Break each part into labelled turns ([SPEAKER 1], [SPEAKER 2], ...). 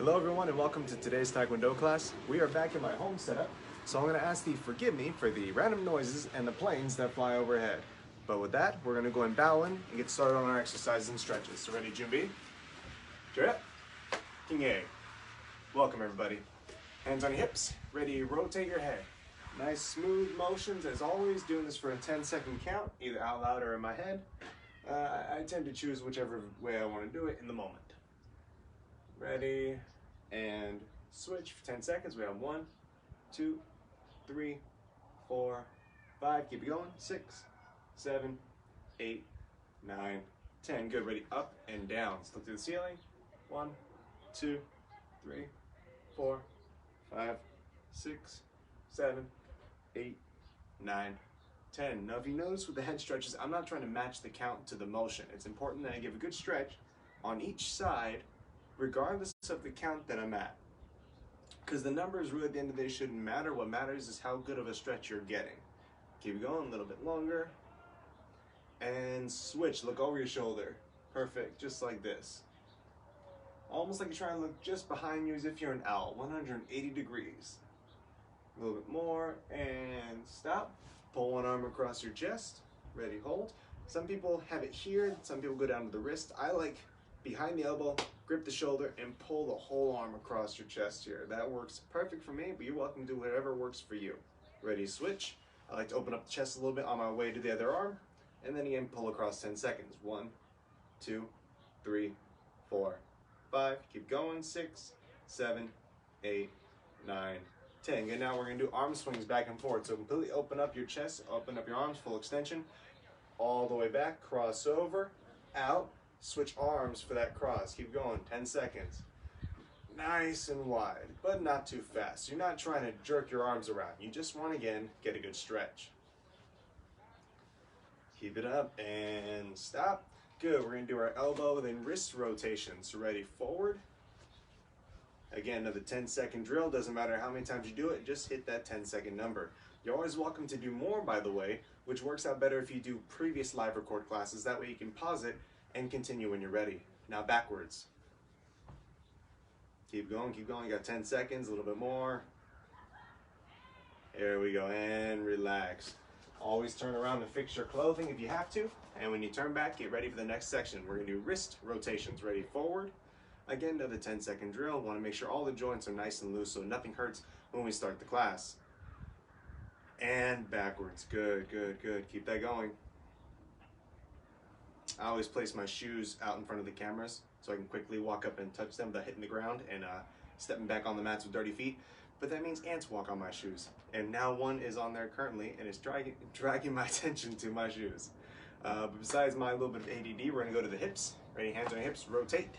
[SPEAKER 1] Hello everyone and welcome to today's Taekwondo class. We are back in my home setup, so I'm going to ask thee forgive me for the random noises and the planes that fly overhead. But with that, we're going to go and bow in and get started on our exercises and stretches. So ready, Junbi? Straight up. King A. Welcome everybody. Hands on your hips, ready, rotate your head. Nice smooth motions as always, doing this for a 10-second count, either out loud or in my head. I tend to choose whichever way I want to do it in the moment. Ready, and switch for 10 seconds. We have 1, 2, 3, 4, 5. Keep it going. 6, 7, 8, 9, 10. Good. Ready, up and down. Let's look to the ceiling. 1, 2, 3, 4, 5, 6, 7, 8, 9, 10. Now, if you notice with the head stretches, I'm not trying to match the count to the motion. It's important that I give a good stretch on each side, regardless of the count that I'm at. Because the numbers really at the end of the day shouldn't matter. What matters is how good of a stretch you're getting. Keep it going a little bit longer. And switch, look over your shoulder. Perfect, just like this. Almost like you're trying to look just behind you as if you're an owl, 180 degrees. A little bit more, and stop. Pull one arm across your chest. Ready, hold. Some people have it here, some people go down to the wrist. I like behind the elbow, grip the shoulder, and pull the whole arm across your chest here. That works perfect for me, but you're welcome to do whatever works for you. Ready, switch. I like to open up the chest a little bit on my way to the other arm, and then again, pull across 10 seconds. 1, 2, 3, 4, 5. Keep going. 6, 7, 8, 9, 10. Good, now we're gonna do arm swings back and forth. So completely open up your chest, open up your arms, full extension, all the way back, cross over, out, switch arms for that cross. Keep going, 10 seconds. Nice and wide, but not too fast. You're not trying to jerk your arms around. You just want to, again, get a good stretch. Keep it up and stop. Good, we're gonna do our elbow then wrist rotations. Ready, forward. Again, another 10-second drill. Doesn't matter how many times you do it, just hit that 10-second number. You're always welcome to do more, by the way, which works out better if you do previous live record classes. That way you can pause it and continue when you're ready. Now backwards. Keep going, keep going. You got 10 seconds, a little bit more. There we go, and relax. Always turn around and fix your clothing if you have to. And when you turn back, get ready for the next section. We're gonna do wrist rotations. Ready, forward. Again, another 10-second drill. Want to make sure all the joints are nice and loose so nothing hurts when we start the class. And backwards. Good, good, good. Keep that going. I always place my shoes out in front of the cameras so I can quickly walk up and touch them without hitting the ground and stepping back on the mats with dirty feet. But that means ants walk on my shoes. And now one is on there currently and it's dragging my attention to my shoes. But besides my little bit of ADD, we're going to go to the hips. Ready, hands on your hips, rotate.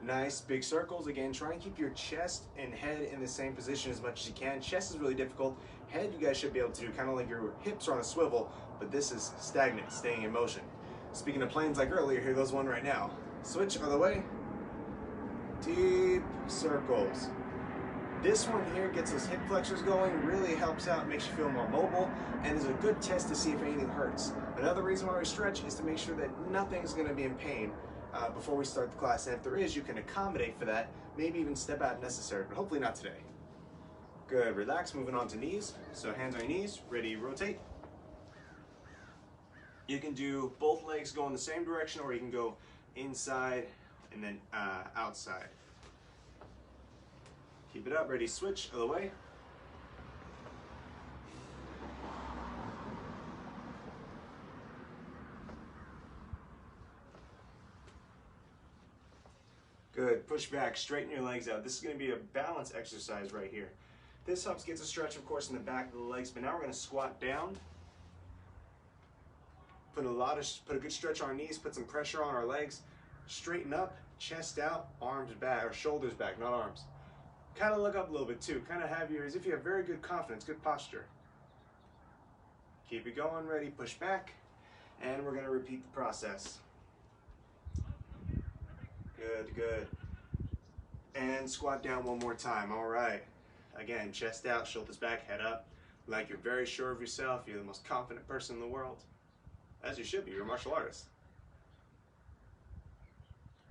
[SPEAKER 1] Nice big circles. Again, try and keep your chest and head in the same position as much as you can. Chest is really difficult. Head you guys should be able to do, kind of like your hips are on a swivel, but this is stagnant, staying in motion. Speaking of planes like earlier, here goes one right now. Switch other way. Deep circles. This one here gets those hip flexors going, really helps out, makes you feel more mobile, and is a good test to see if anything hurts. Another reason why we stretch is to make sure that nothing's going to be in pain before we start the class. And if there is, you can accommodate for that, maybe even step out if necessary, but hopefully not today. Good, relax, moving on to knees. So hands on your knees, ready, rotate. You can do both legs go in the same direction, or you can go inside and then outside. Keep it up, ready, switch, other way. Good, push back, straighten your legs out. This is gonna be a balance exercise right here. This helps get a stretch, of course, in the back of the legs, but now we're gonna squat down. Put a good stretch on our knees, put some pressure on our legs. Straighten up, chest out, arms back, or shoulders back, not arms. Kind of look up a little bit too. Kind of have as if you have very good confidence, good posture. Keep it going, ready, push back. And we're gonna repeat the process. Good, good. And squat down one more time, all right. Again, chest out, shoulders back, head up. Like you're very sure of yourself, you're the most confident person in the world. As you should be, you're a martial artist.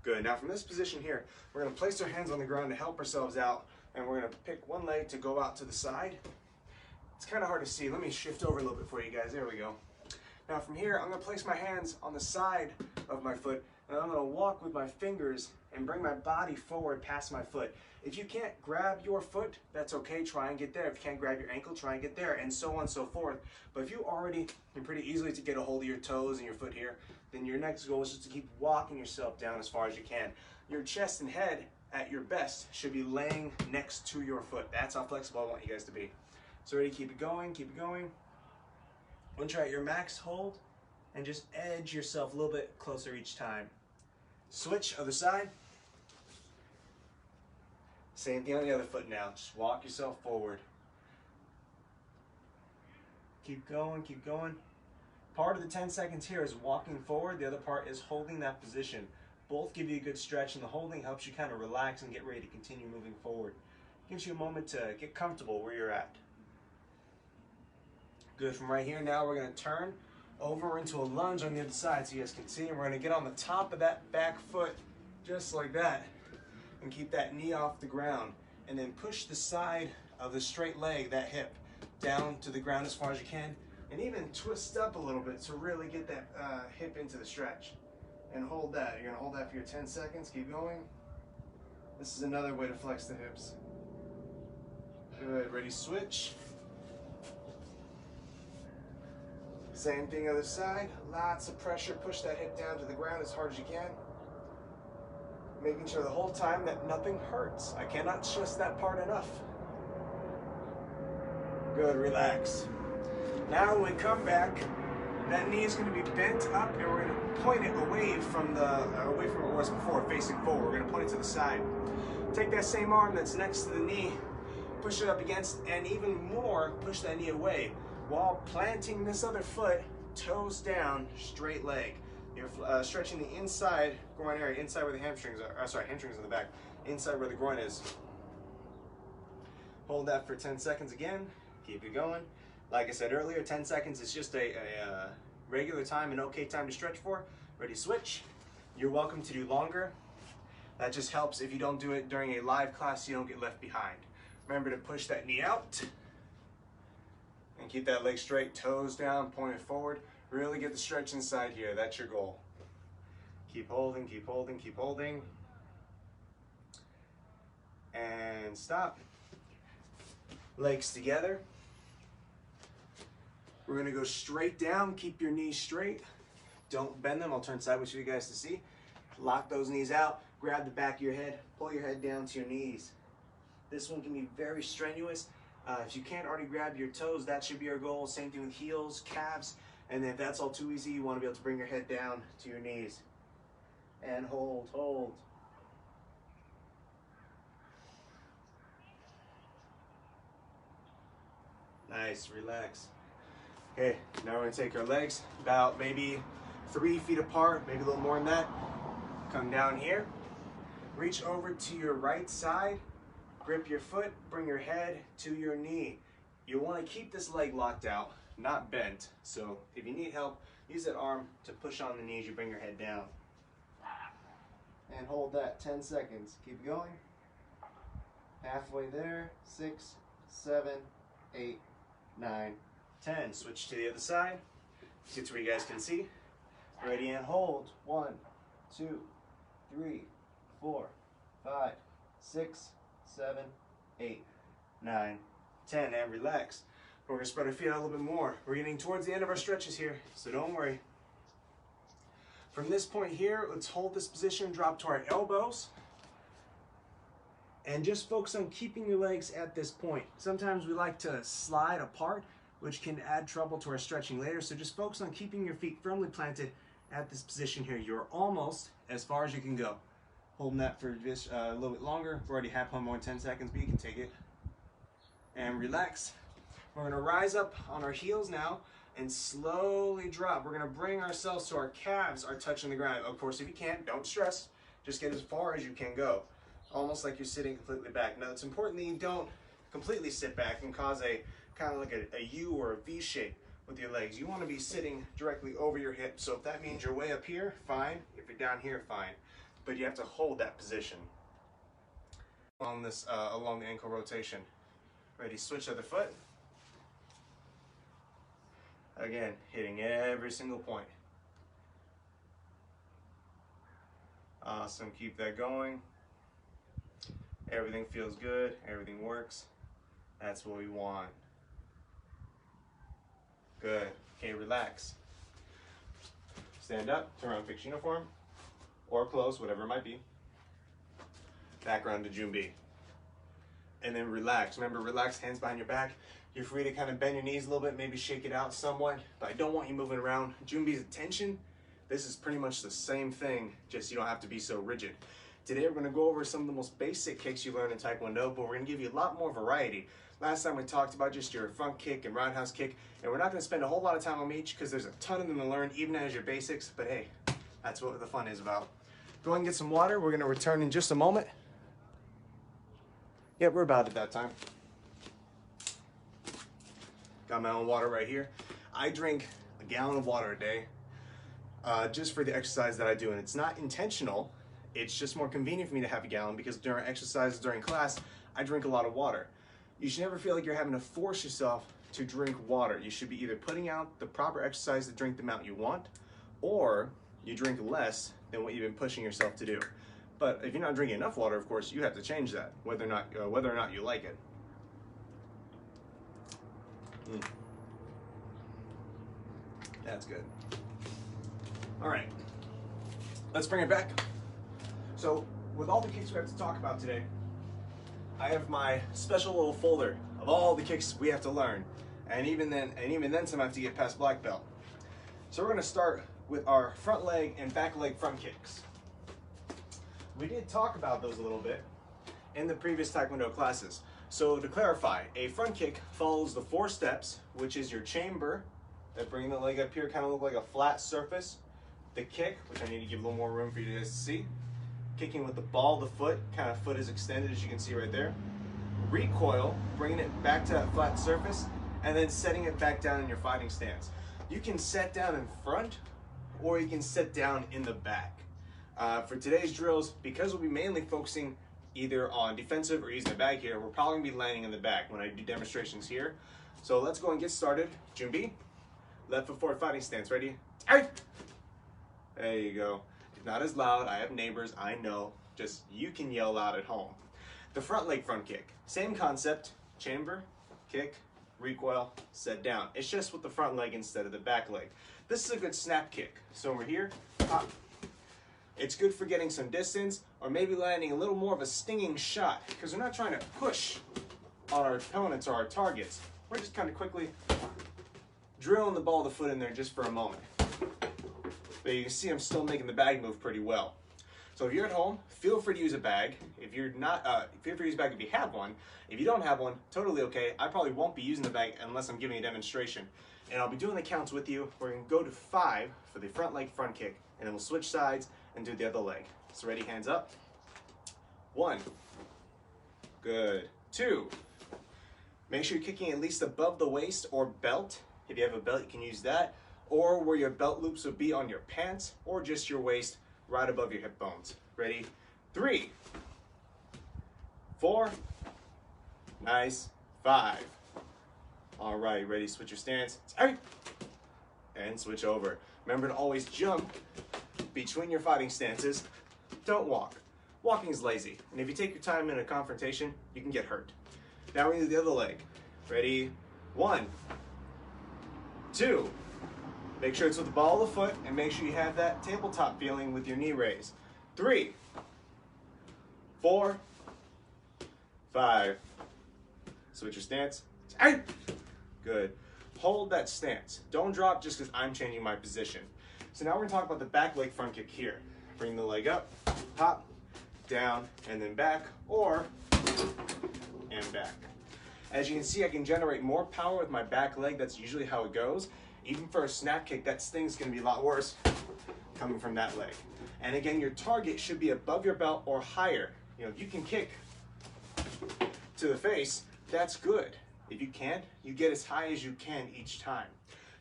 [SPEAKER 1] Good. Now from this position here, we're going to place our hands on the ground to help ourselves out, and we're going to pick one leg to go out to the side. It's kind of hard to see. Let me shift over a little bit for you guys. There we go. Now from here, I'm going to place my hands on the side of my foot, and I'm going to walk with my fingers and bring my body forward past my foot. If you can't grab your foot, that's okay, try and get there. If you can't grab your ankle, try and get there, and so on and so forth. But if you already can pretty easily to get a hold of your toes and your foot here, then your next goal is just to keep walking yourself down as far as you can. Your chest and head at your best should be laying next to your foot. That's how flexible I want you guys to be. So ready, keep it going, keep it going. Once you're at your max, hold, and just edge yourself a little bit closer each time. Switch, other side. Same thing on the other foot now. Just walk yourself forward. Keep going, keep going. Part of the 10 seconds here is walking forward. The other part is holding that position. Both give you a good stretch, and the holding helps you kind of relax and get ready to continue moving forward. Gives you a moment to get comfortable where you're at. Good. From right here now, we're going to turn over into a lunge on the other side so you guys can see. And we're going to get on the top of that back foot just like that. And keep that knee off the ground, and then push the side of the straight leg, that hip, down to the ground as far as you can, and even twist up a little bit to really get that hip into the stretch. And hold that. You're going to hold that for your 10 seconds. Keep going. This is another way to flex the hips. Good. Ready, switch. Same thing other side. Lots of pressure. Push that hip down to the ground as hard as you can. Making sure the whole time that nothing hurts. I cannot stress that part enough. Good, relax. Now when we come back, that knee is going to be bent up, and we're going to point it away from where it was before, facing forward. We're going to point it to the side. Take that same arm that's next to the knee, push it up against, and even more, push that knee away, while planting this other foot, toes down, straight leg. You're stretching the inside groin area, inside where the hamstrings are, hamstrings in the back, inside where the groin is. Hold that for 10 seconds again. Keep it going. Like I said earlier, 10 seconds is just a regular time, an okay time to stretch for. Ready, switch. You're welcome to do longer. That just helps if you don't do it during a live class, you don't get left behind. Remember to push that knee out and keep that leg straight, toes down, point it forward. Really get the stretch inside here. That's your goal. Keep holding, keep holding, keep holding. And stop. Legs together. We're going to go straight down. Keep your knees straight. Don't bend them. I'll turn sideways for you guys to see. Lock those knees out. Grab the back of your head. Pull your head down to your knees. This one can be very strenuous. If you can't already grab your toes, that should be our goal. Same thing with heels, calves. And then if that's all too easy, you want to be able to bring your head down to your knees. And hold, hold. Nice, relax. Okay, now we're going to take our legs about maybe 3 feet apart, maybe a little more than that. Come down here. Reach over to your right side. Grip your foot, bring your head to your knee. You want to keep this leg locked out, not bent. So if you need help, use that arm to push on the knee as you bring your head down. And hold that 10 seconds. Keep going. Halfway there. 6, 7, 8, 9, 10. Switch to the other side. Get to where you guys can see. Ready and hold. 1, 2, 3, 4, 5, 6, 7, 8, 9, 10. And relax. We're going to spread our feet out a little bit more. We're getting towards the end of our stretches here, so don't worry. From this point here, let's hold this position, drop to our elbows, and just focus on keeping your legs at this point. Sometimes we like to slide apart, which can add trouble to our stretching later, so just focus on keeping your feet firmly planted at this position here. You're almost as far as you can go. Holding that for just a little bit longer. We're already half more than 10 seconds, but you can take it. And relax. We're going to rise up on our heels now and slowly drop. We're going to bring ourselves so our calves are touching the ground. Of course, if you can't, don't stress. Just get as far as you can go. Almost like you're sitting completely back. Now, it's important that you don't completely sit back and cause a kind of like a U or a V shape with your legs. You want to be sitting directly over your hips. So if that means you're way up here, fine. If you're down here, fine. but you have to hold that position along this along the ankle rotation. Ready, switch other foot. Again, hitting every single point. Awesome, keep that going. Everything feels good, everything works. That's what we want. Good, okay, relax. Stand up, turn around, fix uniform, or close, whatever it might be. Back around to Junbi. And then relax. Remember, relax, hands behind your back. You're free to kind of bend your knees a little bit, maybe shake it out somewhat, but I don't want you moving around. Junbi's attention, this is pretty much the same thing, just you don't have to be so rigid. Today we're going to go over some of the most basic kicks you learn in Taekwondo, but we're going to give you a lot more variety. Last time we talked about just your front kick and roundhouse kick, and we're not going to spend a whole lot of time on each because there's a ton of them to learn, even as your basics, but hey, that's what the fun is about. Go ahead and get some water. We're going to return in just a moment. Yeah, we're about at that time. Got my own water right here. I drink a gallon of water a day just for the exercise that I do, and it's not intentional. It's just more convenient for me to have a gallon because during exercises, during class, I drink a lot of water. You should never feel like you're having to force yourself to drink water. You should be either putting out the proper exercise to drink the amount you want, or you drink less than what you've been pushing yourself to do. But if you're not drinking enough water, of course, you have to change that, whether or not you like it. That's good. All right, let's bring it back. So with all the kicks we have to talk about today, I have my special little folder of all the kicks we have to learn. And even then some have to get past black belt. So we're gonna start with our front leg and back leg front kicks. We did talk about those a little bit in the previous Taekwondo classes. So to clarify, a front kick follows the 4 steps, which is your chamber, that bring the leg up here, kind of look like a flat surface. The kick, which I need to give a little more room for you guys to see. Kicking with the ball of the foot, kind of foot is extended as you can see right there. Recoil, bringing it back to that flat surface, and then setting it back down in your fighting stance. You can set down in front, or you can set down in the back. For today's drills, because we'll be mainly focusing either on defensive or using the bag here, we're probably gonna be landing in the back when I do demonstrations here. So let's go and get started. Junbi, left foot forward fighting stance, ready? There you go. Not as loud, I have neighbors, I know, just you can yell out at home. The front leg front kick, same concept, chamber, kick, recoil, set down. It's just with the front leg instead of the back leg. This is a good snap kick. So we're here, pop. It's good for getting some distance or maybe landing a little more of a stinging shot because we're not trying to push on our opponents or our targets. We're just kind of quickly drilling the ball of the foot in there just for a moment. But you can see I'm still making the bag move pretty well. So if you're at home, feel free to use a bag. If you're not, feel free to use a bag if you have one. If you don't have one, totally okay. I probably won't be using the bag unless I'm giving a demonstration. And I'll be doing the counts with you. We're gonna go to 5 for the front leg front kick, and then we'll switch sides and do the other leg. So ready, hands up. 1, good. 2, make sure you're kicking at least above the waist or belt. If you have a belt, you can use that. Or where your belt loops would be on your pants, or just your waist right above your hip bones. Ready? 3, 4, nice, 5. All right, ready, switch your stance, and switch over. Remember to always jump between your fighting stances. Don't walk. Walking is lazy, and if you take your time in a confrontation, you can get hurt. Now we're gonna do the other leg. Ready? 1, 2, make sure it's with the ball of the foot, and make sure you have that tabletop feeling with your knee raise. 3, 4, 5. Switch your stance. Good. Hold that stance. Don't drop just because I'm changing my position. So now we're gonna talk about the back leg front kick here. Bring the leg up, pop, down, and then back, or and back. As you can see, I can generate more power with my back leg. That's usually how it goes. Even for a snap kick, that sting's gonna be a lot worse coming from that leg. And again, your target should be above your belt or higher. You know, if you can kick to the face, that's good. If you can't, you get as high as you can each time.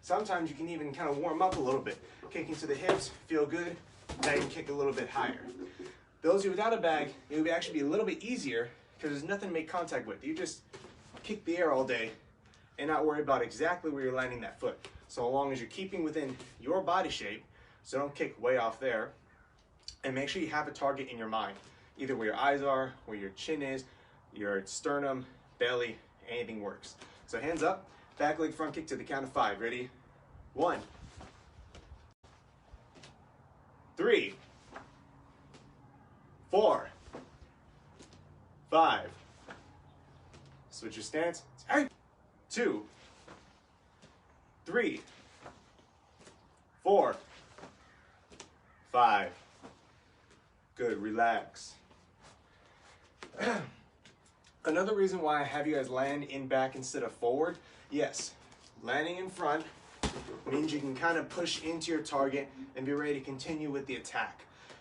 [SPEAKER 1] Sometimes you can even kind of warm up a little bit. Kicking to the hips, feel good, now you can kick a little bit higher. Those of you without a bag, it would actually be a little bit easier because there's nothing to make contact with. You just kick the air all day and not worry about exactly where you're landing that foot. So long as you're keeping within your body shape, so don't kick way off there, and make sure you have a target in your mind, either where your eyes are, where your chin is, your sternum, belly, anything works. So hands up, back leg front kick to the count of 5. Ready? 1, 3, 4, 5. Switch your stance. 2, 3, 4, 5. Good, relax. Another reason why I have you guys land in back instead of forward, yes, landing in front means you can kind of push into your target and be ready to continue with the attack.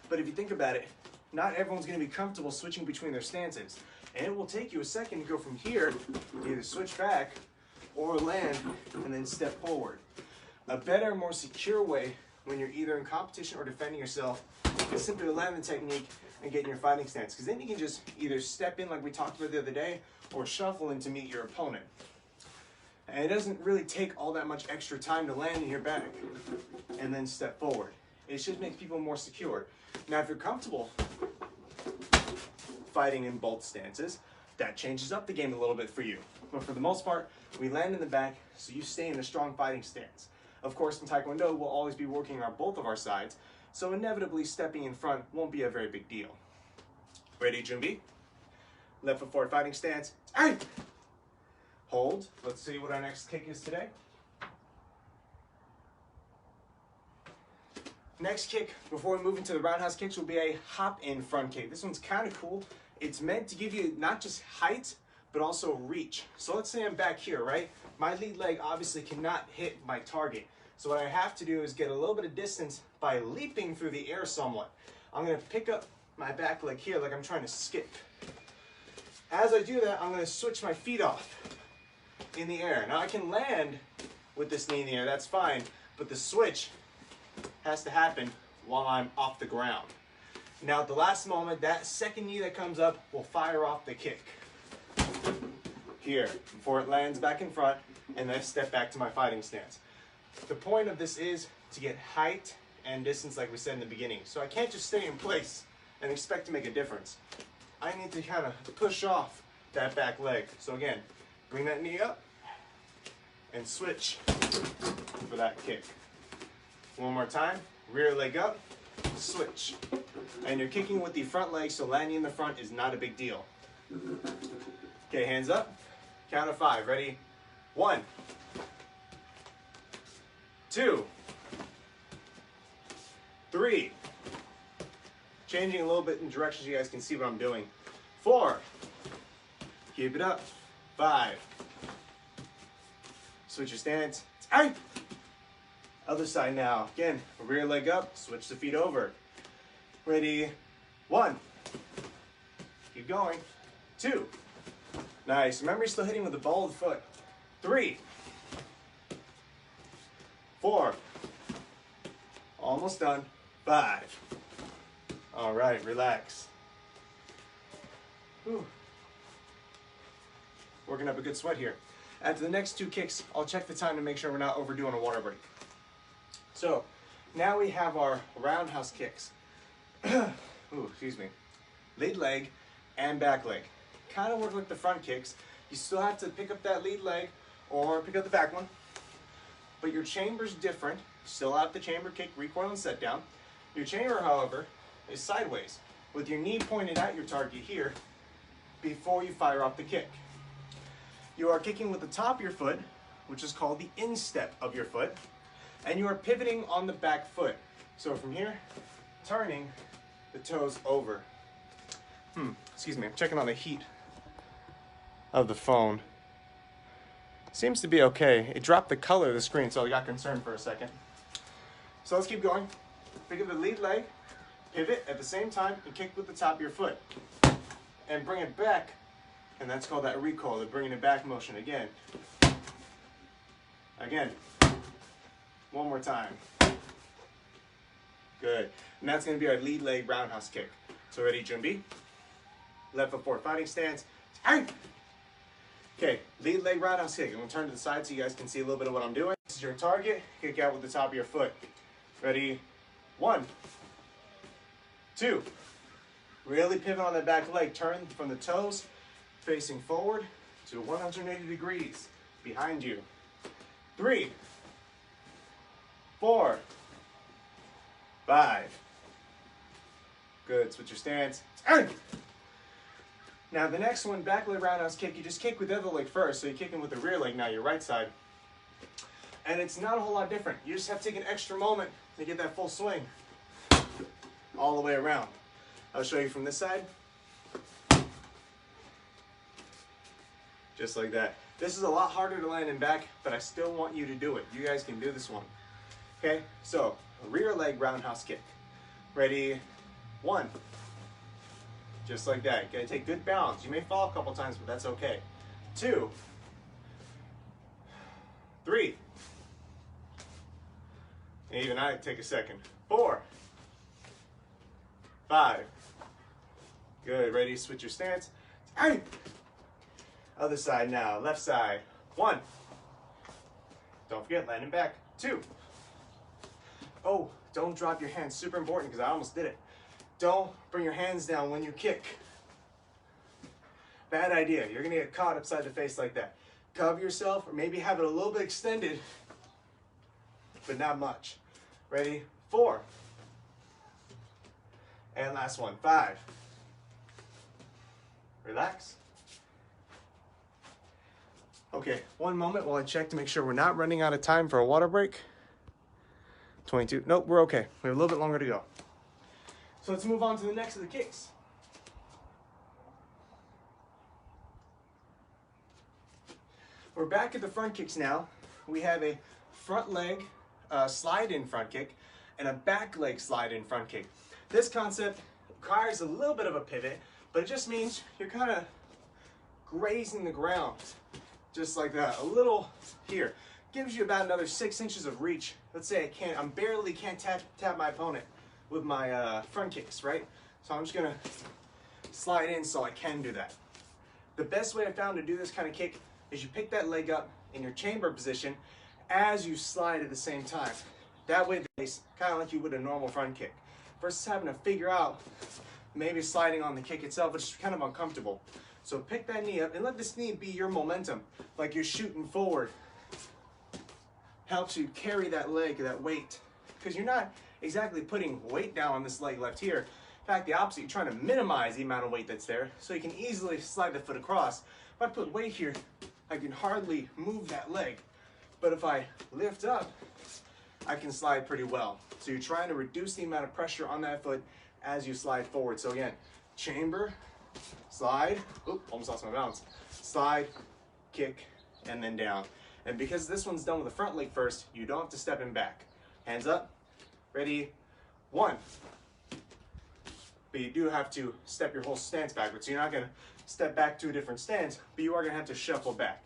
[SPEAKER 1] But if you think about it, not everyone's going to be comfortable switching between their stances. And it will take you a second to go from here, either switch back or land and then step forward. A better, more secure way when you're either in competition or defending yourself is simply to land the technique and get in your fighting stance. Because then you can just either step in like we talked about the other day or shuffle in to meet your opponent. And it doesn't really take all that much extra time to land in your back and then step forward. It just makes people more secure. Now, if you're comfortable fighting in both stances, that changes up the game a little bit for you. But for the most part, we land in the back, so you stay in a strong fighting stance. Of course, in Taekwondo, we'll always be working on both of our sides, so inevitably stepping in front won't be a very big deal. Ready, Junbi? Left foot forward fighting stance. Aye! Hold. Let's see what our next kick is today. Next kick, before we move into the roundhouse kicks, will be a hop-in front kick. This one's kind of cool. It's meant to give you not just height, but also reach. So let's say I'm back here, right? My lead leg obviously cannot hit my target. So what I have to do is get a little bit of distance by leaping through the air somewhat. I'm gonna pick up my back leg here like I'm trying to skip. As I do that, I'm gonna switch my feet off in the air. Now I can land with this knee in the air, that's fine, but the switch has to happen while I'm off the ground. Now at the last moment, that second knee that comes up will fire off the kick. Here, before it lands back in front, and then I step back to my fighting stance. The point of this is to get height and distance like we said in the beginning. So I can't just stay in place and expect to make a difference. I need to kind of push off that back leg. So again, bring that knee up and switch for that kick. One more time, rear leg up, switch. And you're kicking with the front leg, so landing in the front is not a big deal. Okay, hands up, count of 5, ready? 1, 2, 3, changing a little bit in directions so you guys can see what I'm doing. 4, keep it up, 5, switch your stance, aye. Other side now. Again, rear leg up, switch the feet over. Ready? 1. Keep going. 2. Nice. Remember, you're still hitting with the ball of the foot. 3. 4. Almost done. 5. All right, relax. Whew. Working up a good sweat here. After the next 2 kicks, I'll check the time to make sure we're not overdoing a water break. So, now we have our roundhouse kicks. Ooh, excuse me. Lead leg and back leg. Kind of work like the front kicks. You still have to pick up that lead leg or pick up the back one. But your chamber's different. Still have the chamber kick, recoil, and set down. Your chamber, however, is sideways, with your knee pointed at your target here before you fire off the kick. You are kicking with the top of your foot, which is called the instep of your foot. And you are pivoting on the back foot. So from here, turning the toes over. Excuse me, I'm checking on the heat of the phone. Seems to be okay. It dropped the color of the screen, so I got concerned for a second. So let's keep going. Pick up the lead leg, pivot at the same time, and kick with the top of your foot. And bring it back, and that's called that recoil, the bringing it back motion again. Again. One more time. Good. And that's going to be our lead leg roundhouse kick. So So ready, Junbi? Left foot forward fighting stance. Okay, lead leg roundhouse kick. I'm gonna turn to the side so you guys can see a little bit of what I'm doing. This is your target. Kick out with the top of your foot. Ready? 1, 2. Really pivot on that back leg. Turn from the toes, facing forward to 180 degrees behind you. 3, 4, 5. Good. Switch your stance. Now the next one, back leg roundhouse kick, you just kick with the other leg first. So you're kicking with the rear leg now, your right side. And it's not a whole lot different. You just have to take an extra moment to get that full swing all the way around. I'll show you from this side. Just like that. This is a lot harder to land in back, but I still want you to do it. You guys can do this one. Okay, so rear leg roundhouse kick. Ready? 1. Just like that. You gotta take good balance. You may fall a couple times, but that's okay. 2, 3. And even I take a second. 4, 5. Good. Ready? Switch your stance. Other side now. Left side. 1. Don't forget, landing back. 2. Oh, don't drop your hands. Super important because I almost did it. Don't bring your hands down when you kick. Bad idea. You're going to get caught upside the face like that. Cover yourself or maybe have it a little bit extended, but not much. Ready? 4. And last one. 5. Relax. Okay, one moment while I check to make sure we're not running out of time for a water break. 22. Nope, we're okay. We have a little bit longer to go. So let's move on to the next of the kicks. We're back at the front kicks now. We have a front leg slide in front kick and a back leg slide in front kick. This concept requires a little bit of a pivot, but it just means you're kind of grazing the ground just like that. A little here. Gives you about another 6 inches of reach. Let's say I barely can't tap my opponent with my front kicks, right? So I'm just gonna slide in so I can do that. The best way I found to do this kind of kick is you pick that leg up in your chamber position as you slide at the same time. That way it's kind of like you would a normal front kick. Versus having to figure out maybe sliding on the kick itself, which is kind of uncomfortable. So pick that knee up and let this knee be your momentum, like you're shooting forward. Helps you carry that leg, that weight, because you're not exactly putting weight down on this leg left here. In fact, the opposite, you're trying to minimize the amount of weight that's there so you can easily slide the foot across. If I put weight here, I can hardly move that leg. But if I lift up, I can slide pretty well. So you're trying to reduce the amount of pressure on that foot as you slide forward. So again, chamber, slide, oop, almost lost my balance. Slide, kick, and then down. And because this one's done with the front leg first, you don't have to step in back. Hands up, ready, 1. But you do have to step your whole stance backwards. So you're not gonna step back to a different stance, but you are gonna have to shuffle back.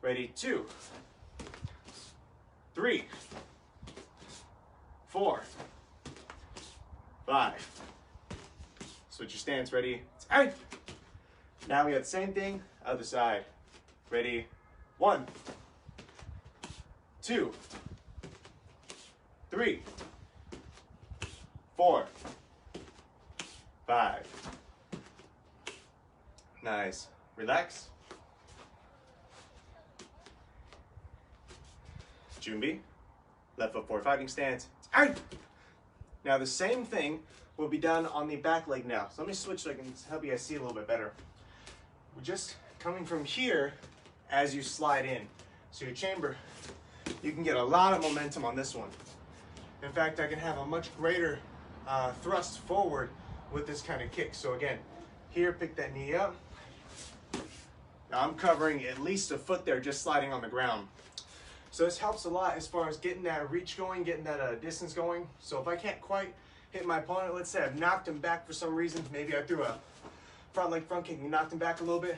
[SPEAKER 1] Ready, 2, 3, 4, 5. Switch your stance, ready, now we have the same thing, other side. Ready, 1, 2, 3, 4, 5. Nice. Relax. Junbi. Left foot forward fighting stance. Now the same thing will be done on the back leg now. So let me switch so I can help you guys see a little bit better. We're just coming from here as you slide in. So your chamber, you can get a lot of momentum on this one. In fact, I can have a much greater thrust forward with this kind of kick. So again, here, pick that knee up. Now I'm covering at least a foot there, just sliding on the ground. So this helps a lot as far as getting that reach going, getting that distance going. So if I can't quite hit my opponent, let's say I've knocked him back for some reason, maybe I threw a front leg front kick and knocked him back a little bit,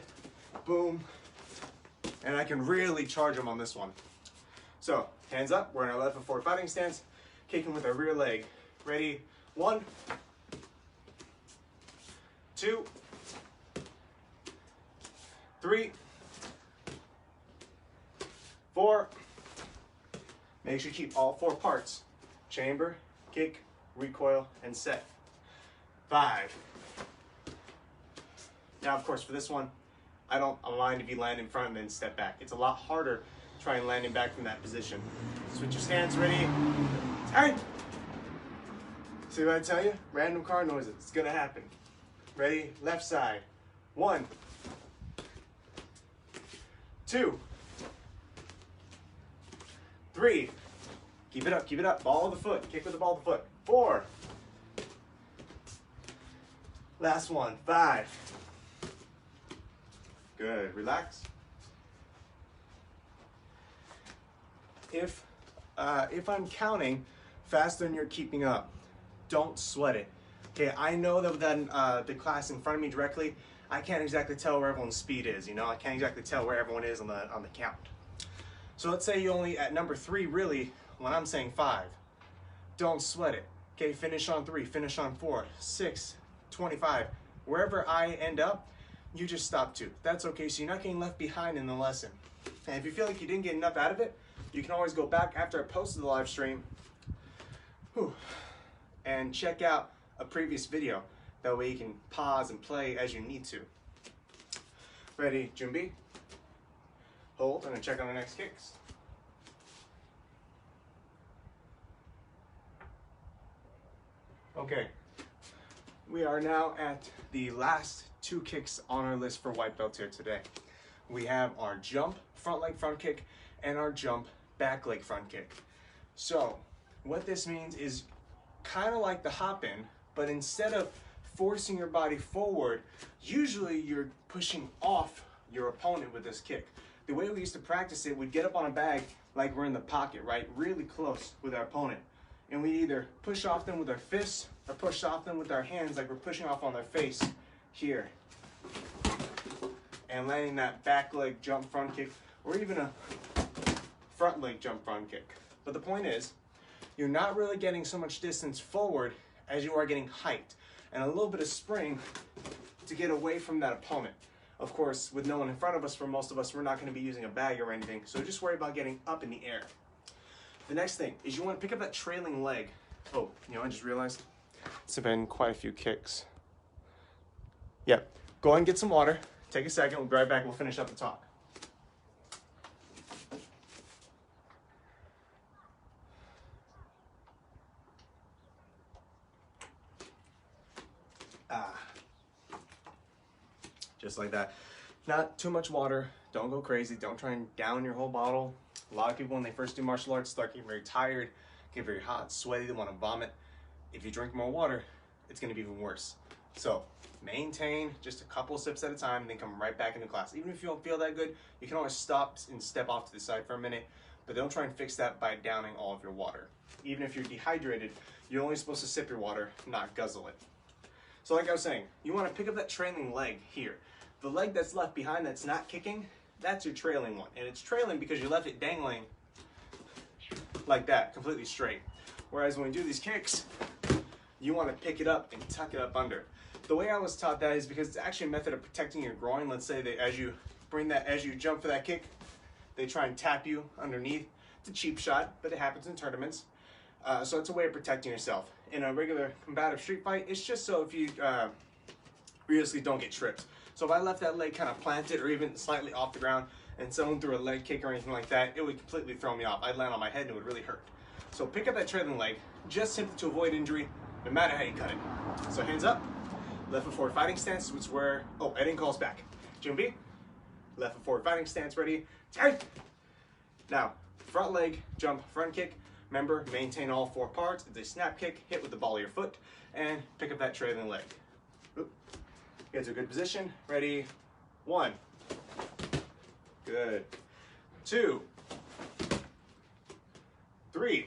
[SPEAKER 1] boom, and I can really charge him on this one. So hands up, we're in our left foot forward fighting stance, kicking with our rear leg. Ready, 1, 2, 3, 4. Make sure you keep all 4 parts. Chamber, kick, recoil, and set. 5. Now, of course, for this one, I don't mind if you land in front and then step back. It's a lot harder trying landing back from that position. Switch your stance, ready? Turn! See what I tell you? Random car noises. It's gonna happen. Ready? Left side. 1, 2, 3. Keep it up, keep it up. Ball of the foot. Kick with the ball of the foot. 4. Last one. 5. Good. Relax. If I'm counting faster than you're keeping up, don't sweat it. Okay, I know that without the class in front of me directly, I can't exactly tell where everyone's speed is. You know, I can't exactly tell where everyone is on the count. So let's say you only at number 3, really, when I'm saying 5, don't sweat it. Okay, finish on 3, finish on 4, 6, 25. Wherever I end up, you just stop 2. That's okay, so you're not getting left behind in the lesson. And if you feel like you didn't get enough out of it, you can always go back after I posted the live stream and check out a previous video. That way you can pause and play as you need to. Ready, Junbi? Hold, and then check on the next kicks. Okay, we are now at the last 2 kicks on our list for white belts here today. We have our jump front leg front kick and our jump back leg front kick. So what this means is kind of like the hop in, but instead of forcing your body forward, usually you're pushing off your opponent with this kick. The way we used to practice it, we'd get up on a bag like we're in the pocket, right? Really close with our opponent. And we either push off them with our fists or push off them with our hands like we're pushing off on their face here. And landing that back leg jump front kick, or even a front leg jump front kick. But the point is, you're not really getting so much distance forward as you are getting height and a little bit of spring to get away from that opponent. Of course, with no one in front of us, for most of us, we're not going to be using a bag or anything, so just worry about getting up in the air. The next thing is you want to pick up that trailing leg. Oh, you know, I just realized it's been quite a few kicks. Yep, go ahead and get some water. Take a second, we'll be right back, we'll finish up the talk. Just like that. Not too much water, don't go crazy, don't try and down your whole bottle. A lot of people when they first do martial arts start getting very tired, get very hot, sweaty, they want to vomit. If you drink more water, it's going to be even worse. So maintain just a couple sips at a time and then come right back into class. Even if you don't feel that good, you can always stop and step off to the side for a minute, but don't try and fix that by downing all of your water. Even if you're dehydrated, you're only supposed to sip your water, not guzzle it. So like I was saying, you want to pick up that trailing leg here. The leg that's left behind that's not kicking, that's your trailing one. And it's trailing because you left it dangling like that, completely straight. Whereas when we do these kicks, you want to pick it up and tuck it up under. The way I was taught that is because it's actually a method of protecting your groin. Let's say that as you jump for that kick, they try and tap you underneath. It's a cheap shot, but it happens in tournaments. So it's a way of protecting yourself. In a regular combative street fight, it's just so if you realistically don't get tripped. So if I left that leg kind of planted or even slightly off the ground and someone threw a leg kick or anything like that, it would completely throw me off. I'd land on my head and it would really hurt. So pick up that trailing leg, just simply to avoid injury, no matter how you cut it. So hands up, left foot forward fighting stance, which is where, oh, I didn't call us back. Junbi, left foot forward fighting stance, ready, turn. Now, front leg, jump, front kick. Remember, maintain all 4 parts. It's a snap kick, hit with the ball of your foot, and pick up that trailing leg. Oop. Get to a good position. Ready? 1. Good. 2. 3.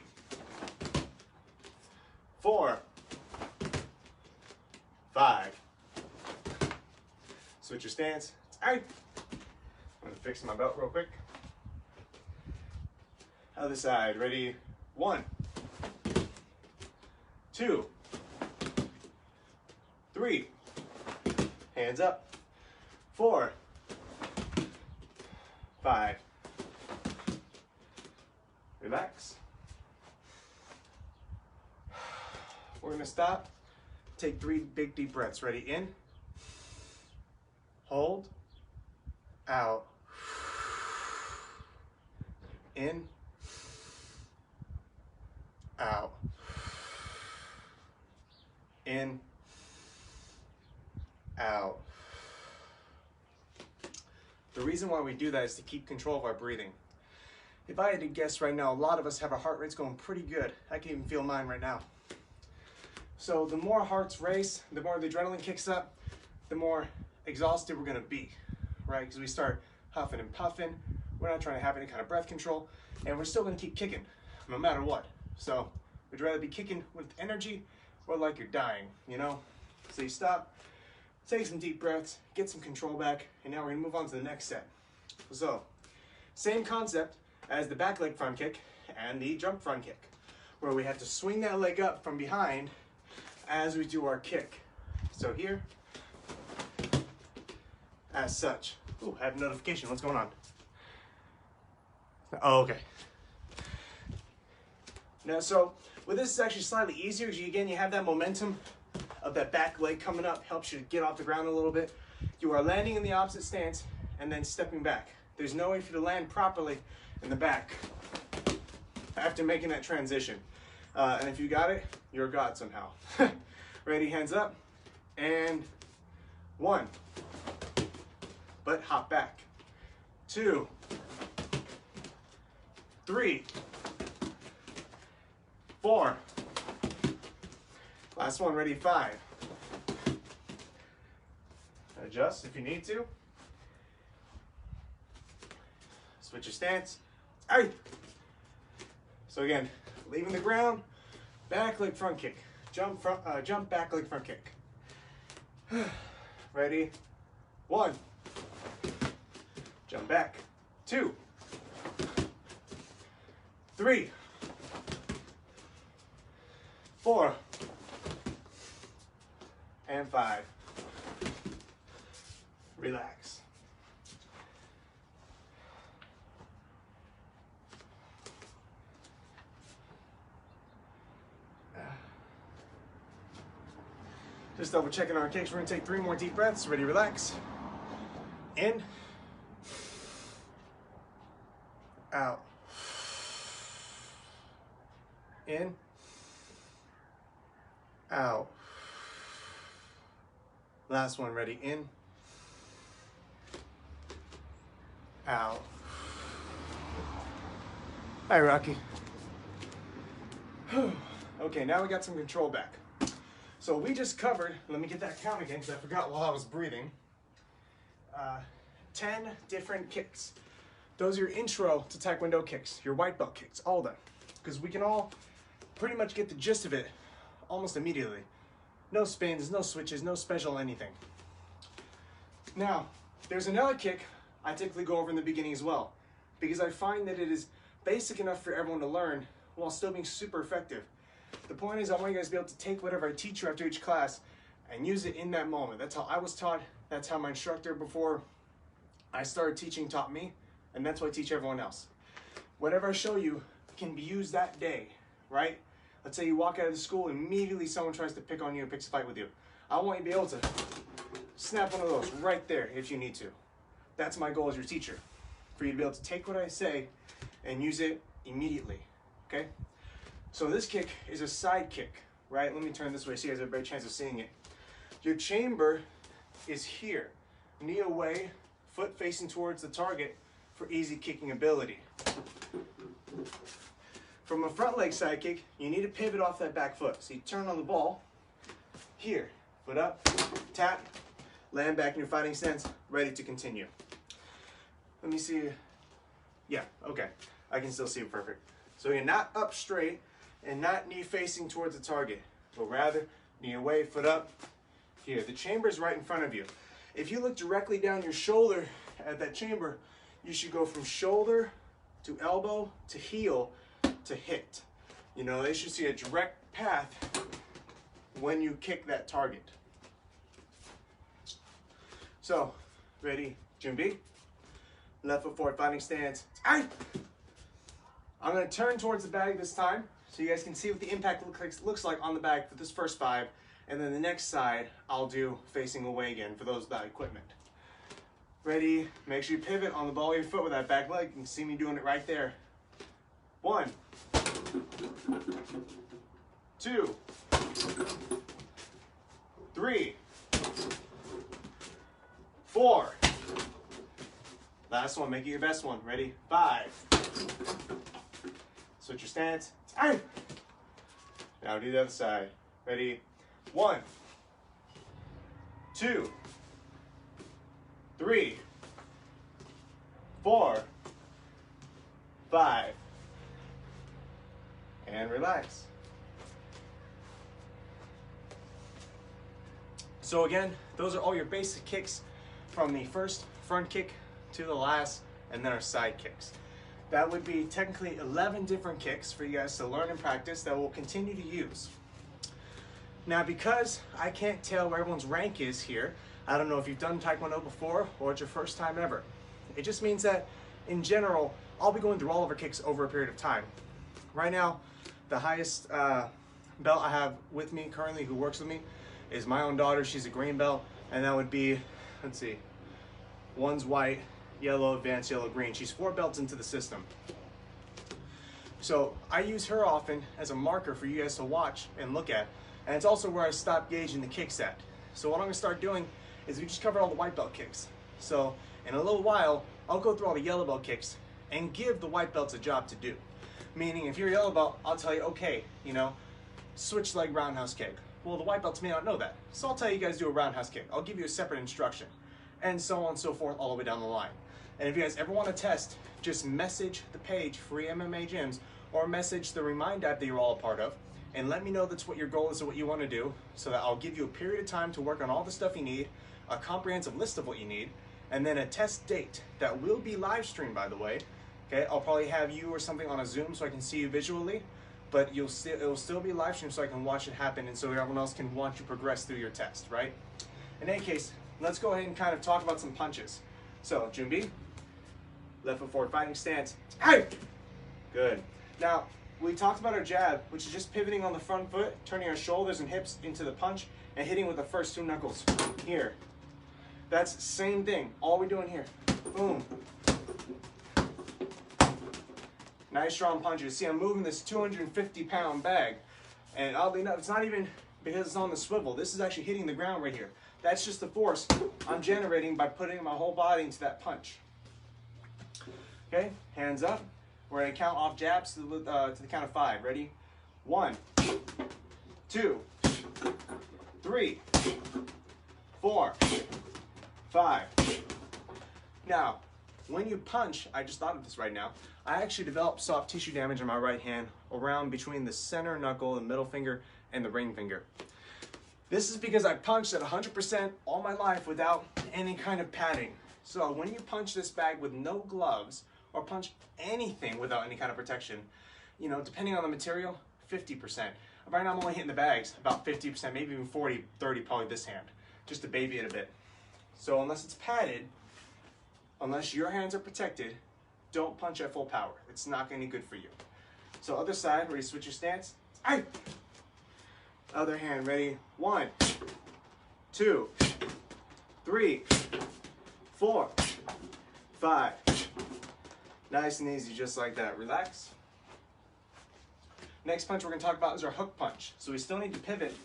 [SPEAKER 1] 4. 5. Switch your stance. All right. I'm gonna fix my belt real quick. Other side. Ready? 1. 2. 3. Hands up. 4, 5. Relax. We're gonna stop. Take 3 big deep breaths. Ready? In. Hold. Out. In. Out. In. Out. The reason why we do that is to keep control of our breathing. If I had to guess right now, a lot of us have our heart rates going pretty good. I can even feel mine right now. So the more hearts race, the more the adrenaline kicks up, the more exhausted we're gonna be, right? Because we start huffing and puffing. We're not trying to have any kind of breath control, and we're still gonna keep kicking, no matter what. So we'd rather be kicking with energy or like you're dying, you know? So you stop, take some deep breaths, get some control back, and now we're gonna move on to the next set. So, same concept as the back leg front kick and the jump front kick, where we have to swing that leg up from behind as we do our kick. So here, as such. Ooh, I have a notification, what's going on? Oh, okay. Now, so with this, it's actually slightly easier because again, you have that momentum of that back leg coming up, helps you get off the ground a little bit. You are landing in the opposite stance and then stepping back. There's no way for you to land properly in the back after making that transition. And if you got it, you're a god somehow. Ready, hands up, and 1. But hop back. 2, 3, 4. Last one, ready, 5. Adjust if you need to. Switch your stance. Aye. So again, leaving the ground, back leg front kick. Jump back leg front kick. Ready? 1. Jump back. 2. 3. 4. And 5. Relax. Just double checking our kicks. We're gonna take 3 more deep breaths. Ready, relax. In. Out. In. Out. Last one, ready, in. Out. Hi, Rocky. Okay, now we got some control back. So we just covered, let me get that count again because I forgot while I was breathing, 10 different kicks. Those are your intro to Taekwondo kicks, your white belt kicks, all of them. Because we can all pretty much get the gist of it almost immediately. No spins, no switches, no special anything. Now, there's another kick I typically go over in the beginning as well, because I find that it is basic enough for everyone to learn while still being super effective. The point is I want you guys to be able to take whatever I teach you after each class and use it in that moment. That's how I was taught. That's how my instructor before I started teaching taught me. And that's what I teach everyone else. Whatever I show you can be used that day, right? Let's say you walk out of the school and immediately someone tries to pick on you and picks a fight with you. I want you to be able to snap one of those right there if you need to. That's my goal as your teacher. For you to be able to take what I say and use it immediately, okay? So this kick is a side kick, right? Let me turn this way so you guys have a better chance of seeing it. Your chamber is here. Knee away, foot facing towards the target for easy kicking ability. From a front leg side kick, you need to pivot off that back foot. So you turn on the ball, here, foot up, tap, land back in your fighting stance, ready to continue. Let me see. Yeah, okay. I can still see it perfect. So you're not up straight and not knee facing towards the target, but rather knee away, foot up, here. The chamber is right in front of you. If you look directly down your shoulder at that chamber, you should go from shoulder to elbow to heel to hit. You know, they should see a direct path when you kick that target. So, ready, 준비. Left foot forward, finding stance. Aye. I'm going to turn towards the bag this time so you guys can see what the impact looks like on the bag for this first 5. And then the next side, I'll do facing away again for those without equipment. Ready, make sure you pivot on the ball of your foot with that back leg. You can see me doing it right there. 1, 2, 3, 4. Last one, make it your best one. Ready? 5. Switch your stance. Aye. Now do the other side. Ready? 1, 2, 3, 4, 5. And relax. So again, those are all your basic kicks from the first front kick to the last, and then our side kicks. That would be technically 11 different kicks for you guys to learn and practice that we'll continue to use. Now, because I can't tell where everyone's rank is here, I don't know if you've done Taekwondo before or it's your first time ever. It just means that, in general, I'll be going through all of our kicks over a period of time. Right now, the highest belt I have with me currently who works with me is my own daughter. She's a green belt, and that would be, let's see, one's white, yellow, advanced yellow, green. She's 4 belts into the system. So I use her often as a marker for you guys to watch and look at, and it's also where I stop gauging the kicks at. So what I'm gonna start doing is we just covered all the white belt kicks. So in a little while, I'll go through all the yellow belt kicks and give the white belts a job to do. Meaning, if you're a yellow belt, I'll tell you, okay, you know, switch leg roundhouse kick. Well, the white belts may not know that. So I'll tell you guys do a roundhouse kick. I'll give you a separate instruction, and so on and so forth all the way down the line. And if you guys ever want to test, just message the page, Free MMA Gyms, or message the Remind app that you're all a part of, and let me know that's what your goal is or what you want to do, so that I'll give you a period of time to work on all the stuff you need, a comprehensive list of what you need, and then a test date that will be live streamed, by the way. Okay, I'll probably have you or something on a Zoom so I can see you visually, but it will still be live streamed so I can watch it happen, and so everyone else can watch you progress through your test, right? In any case, let's go ahead and kind of talk about some punches. So, 준비, left foot forward, fighting stance. Hey! Good. Now, we talked about our jab, which is just pivoting on the front foot, turning our shoulders and hips into the punch, and hitting with the first 2 knuckles here. That's the same thing. All we're doing here. Boom. Nice strong punches. See, I'm moving this 250-pound bag, and oddly enough, it's not even because it's on the swivel. This is actually hitting the ground right here. That's just the force I'm generating by putting my whole body into that punch. Okay, hands up. We're gonna count off jabs to the count of 5. Ready? 1, 2, 3, 4, 5. Now, when you punch, I just thought of this right now, I actually developed soft tissue damage on my right hand around between the center knuckle, the middle finger, and the ring finger. This is because I punched at 100% all my life without any kind of padding. So when you punch this bag with no gloves, or punch anything without any kind of protection, you know, depending on the material, 50%. Right now I'm only hitting the bags about 50%, maybe even 40, 30, probably this hand, just to baby it a bit. So unless it's padded, unless your hands are protected, don't punch at full power. It's not gonna be good for you. So other side, ready to switch your stance? Aye. Other hand, ready? 1, 2, 3, 4, 5. Nice and easy, just like that. Relax. Next punch we're gonna talk about is our hook punch. So we still need to pivot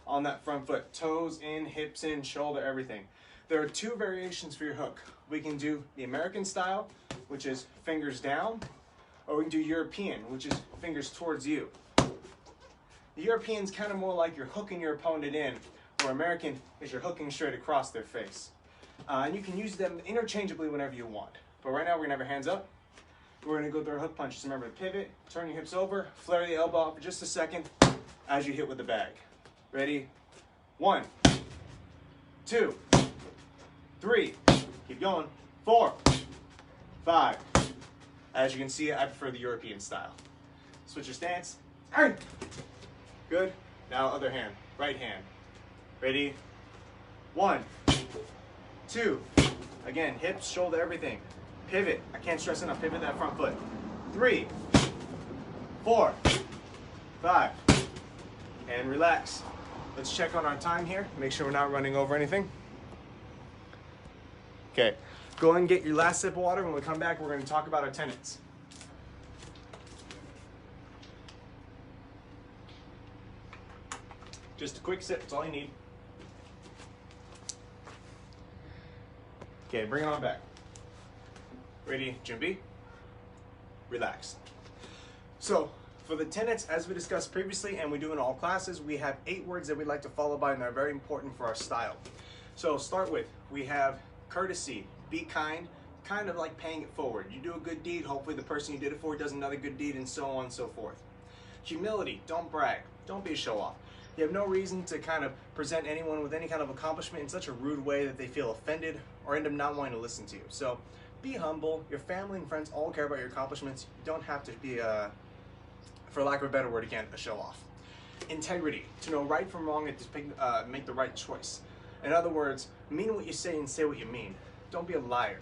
[SPEAKER 1] on that front foot. Toes in, hips in, shoulder, everything. There are 2 variations for your hook. We can do the American style, which is fingers down, or we can do European, which is fingers towards you. The European's kind of more like you're hooking your opponent in, or American is you're hooking straight across their face. And you can use them interchangeably whenever you want. But right now we're gonna have our hands up. We're gonna go through our hook punches. Remember to pivot, turn your hips over, flare the elbow out for just a second as you hit with the bag. Ready? 1, 2, 3, keep going, 4, 5. As you can see, I prefer the European style. Switch your stance. Good. Now other hand, right hand. Ready? 1, 2. Again, hips, shoulder, everything. Pivot. I can't stress enough. Pivot that front foot. 3, 4, 5, and relax. Let's check on our time here. Make sure we're not running over anything. Okay, go and get your last sip of water. When we come back, we're going to talk about our tenets. Just a quick sip, that's all you need. Okay, bring it on back. Ready, Jimby? Relax. So, for the tenets, as we discussed previously, and we do in all classes, we have 8 words that we'd like to follow by, and they're very important for our style. So, start with, we have courtesy, be kind, kind of like paying it forward. You do a good deed, hopefully the person you did it for does another good deed, and so on and so forth. Humility, don't brag, don't be a show-off. You have no reason to kind of present anyone with any kind of accomplishment in such a rude way that they feel offended or end up not wanting to listen to you. So be humble. Your family and friends all care about your accomplishments. You don't have to be, for lack of a better word again, a show-off. Integrity, to know right from wrong and to make the right choice. In other words, mean what you say and say what you mean. Don't be a liar,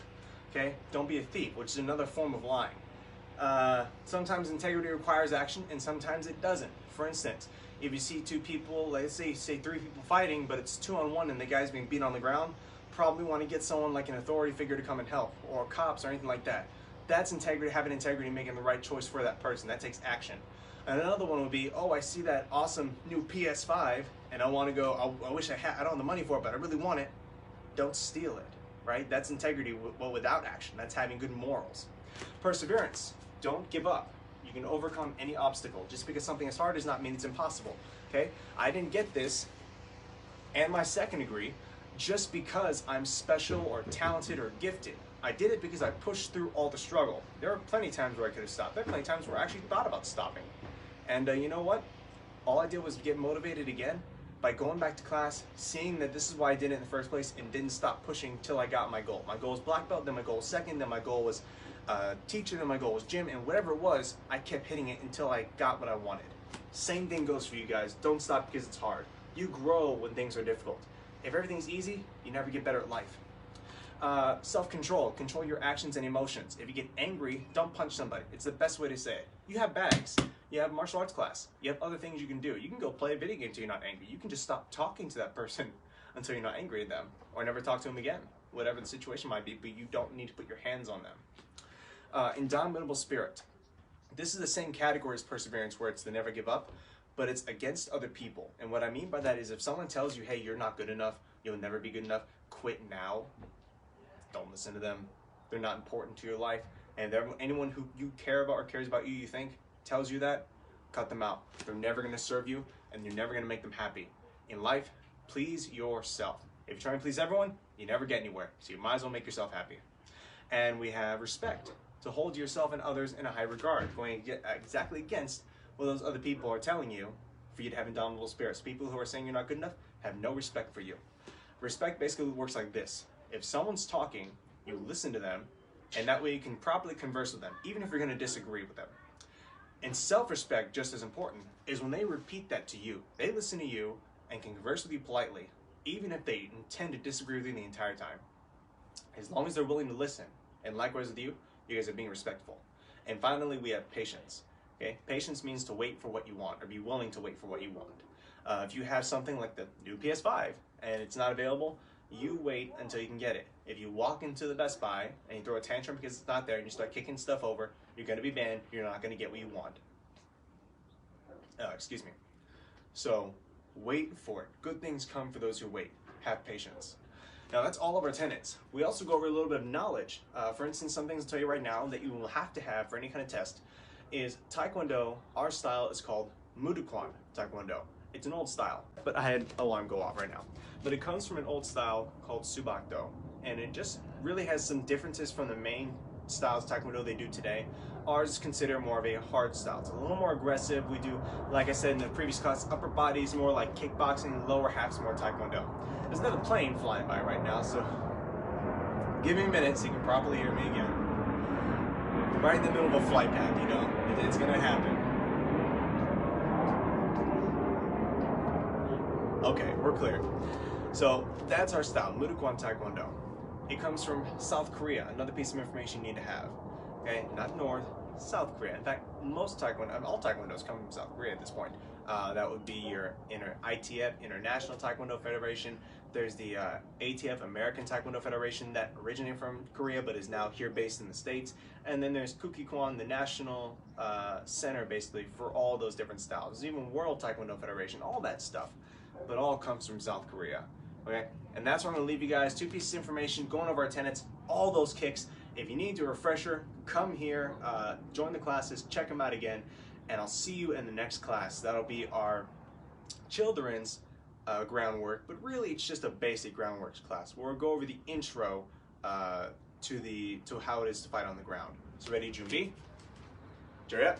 [SPEAKER 1] okay? Don't be a thief, which is another form of lying. Sometimes integrity requires action and sometimes it doesn't. For instance, if you see 2 people, let's say 3 people fighting, but it's 2-on-1 and the guy's being beat on the ground, probably want to get someone like an authority figure to come and help, or cops or anything like that. That's integrity, having integrity, making the right choice for that person. That takes action. And another one would be, oh, I see that awesome new PS5 and I want to go, I wish I don't have the money for it, but I really want it. Don't steal it, right? That's integrity, well, without action. That's having good morals. Perseverance, don't give up. You can overcome any obstacle. Just because something is hard does not mean it's impossible, okay? I didn't get this and my second degree just because I'm special or talented or gifted. I did it because I pushed through all the struggle. There are plenty of times where I could have stopped. There are plenty of times where I actually thought about stopping. And you know what? All I did was get motivated again by going back to class, seeing that this is why I did it in the first place, and didn't stop pushing till I got my goal. My goal was black belt, then my goal was second, then my goal was teacher, then my goal was gym, and whatever it was, I kept hitting it until I got what I wanted. Same thing goes for you guys. Don't stop because it's hard. You grow when things are difficult. If everything's easy, you never get better at life. Self-control, control your actions and emotions. If you get angry, don't punch somebody. It's the best way to say it. You have bags, you have martial arts class, you have other things you can do. You can go play a video game until you're not angry. You can just stop talking to that person until you're not angry at them, or never talk to them again, whatever the situation might be, but you don't need to put your hands on them. Indomitable spirit. This is the same category as perseverance, where it's the never give up, but it's against other people. And what I mean by that is if someone tells you, hey, you're not good enough, you'll never be good enough, quit now. Don't listen to them. They're not important to your life. And anyone who you care about or cares about you think, tells you that, cut them out. They're never going to serve you, and you're never going to make them happy. In life, please yourself. If you try and please everyone, you never get anywhere. So you might as well make yourself happy. And we have respect, to hold yourself and others in a high regard, going exactly against what those other people are telling you, for you to have indomitable spirits. People who are saying you're not good enough have no respect for you. Respect basically works like this. If someone's talking, you listen to them, and that way you can properly converse with them, even if you're going to disagree with them. And self-respect, just as important, is when they repeat that to you. They listen to you and can converse with you politely, even if they intend to disagree with you the entire time. As long as they're willing to listen, and likewise with you, you guys are being respectful. And finally, we have patience. Okay? Patience means to wait for what you want, or be willing to wait for what you want. If you have something like the new PS5 and it's not available, you wait until you can get it. If you walk into the Best Buy and you throw a tantrum because it's not there and you start kicking stuff over, you're going to be banned. You're not going to get what you want. Excuse me. So wait for it. Good things come for those who wait. Have patience. Now that's all of our tenets. We also go over a little bit of knowledge. For instance, some things I'll tell you right now that you will have to have for any kind of test is Taekwondo. Our style is called Mudukwan Taekwondo. It's an old style, but I had alarm go off right now. But it comes from an old style called Subakdo, and it just really has some differences from the main styles of Taekwondo they do today. Ours is considered more of a hard style. It's a little more aggressive. We do, like I said in the previous class, upper body is more like kickboxing, lower half's more Taekwondo. There's another plane flying by right now, so give me a minute so you can properly hear me again. Right in the middle of a flight path, you know, it's gonna happen. Okay, we're clear. So that's our style, Mudukwan Taekwondo. It comes from South Korea. Another piece of information you need to have. Okay, not North, South Korea. In fact, most Taekwondo, all Taekwondos come from South Korea at this point. That would be your ITF, International Taekwondo Federation. There's the ATF, American Taekwondo Federation, that originated from Korea but is now here based in the States. And then there's Kukikwan, the national center basically for all those different styles. There's even World Taekwondo Federation, all that stuff. But all comes from South Korea. Okay, and that's where I'm going to leave you guys. 2 pieces of information, going over our tenets, all those kicks. If you need a refresher, come here, join the classes, check them out again, and I'll see you in the next class. That'll be our children's groundwork, but really it's just a basic groundworks class where we'll go over the intro to how it is to fight on the ground. So ready, Junbi? Jerry up.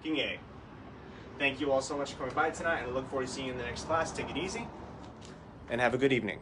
[SPEAKER 1] King A. Thank you all so much for coming by tonight, and I look forward to seeing you in the next class. Take it easy, and have a good evening.